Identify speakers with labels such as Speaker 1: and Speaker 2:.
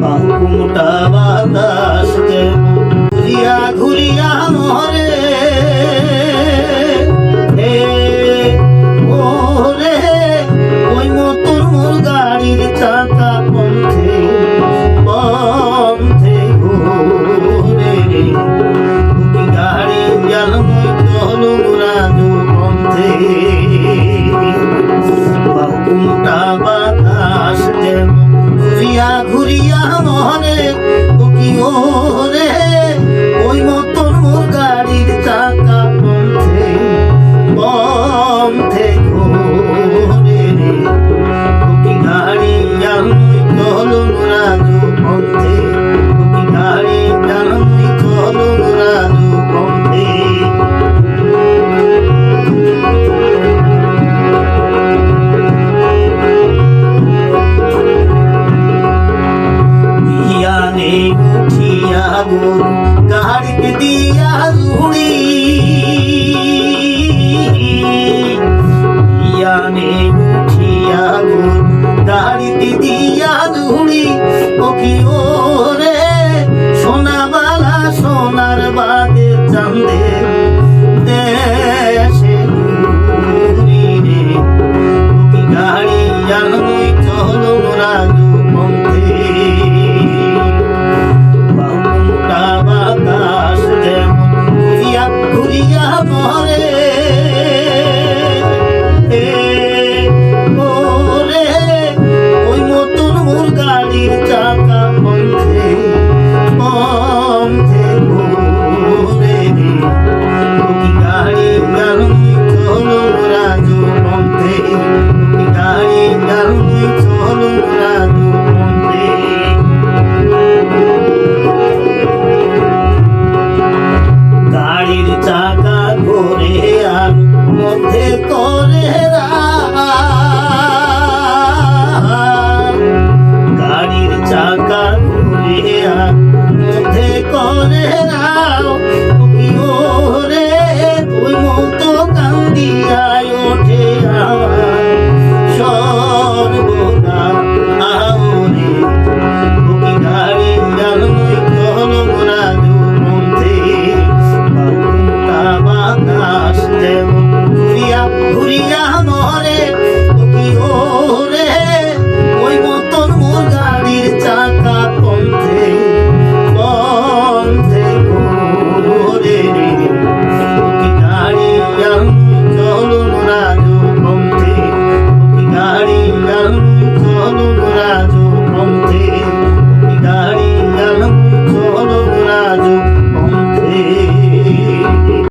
Speaker 1: বাহুটা বাতাস ঘুরিয়া ঘুরিয়া মরে ওরে ওই মতন মোর গাড়ির চাকা পথে পথে ঘোরে গাড়ি জালমই চলো রাজু পথে বাহুটা বাতাস ঘুরিয়া ঘুরিয়া মরে কি ওরে ওই মতন মোর গাড়ির চাকা পথে পথে ঘোরে কি গাড়ি জালমই চলো রাজু পথে কি গাড়ি জালমই চলো রাজু পথে উঠিয়া গরু গাড়িতে দিয়া ধুড়ি উঠিয়া গরু গাড়িতে দিয়া ধুড়ি ও কি ও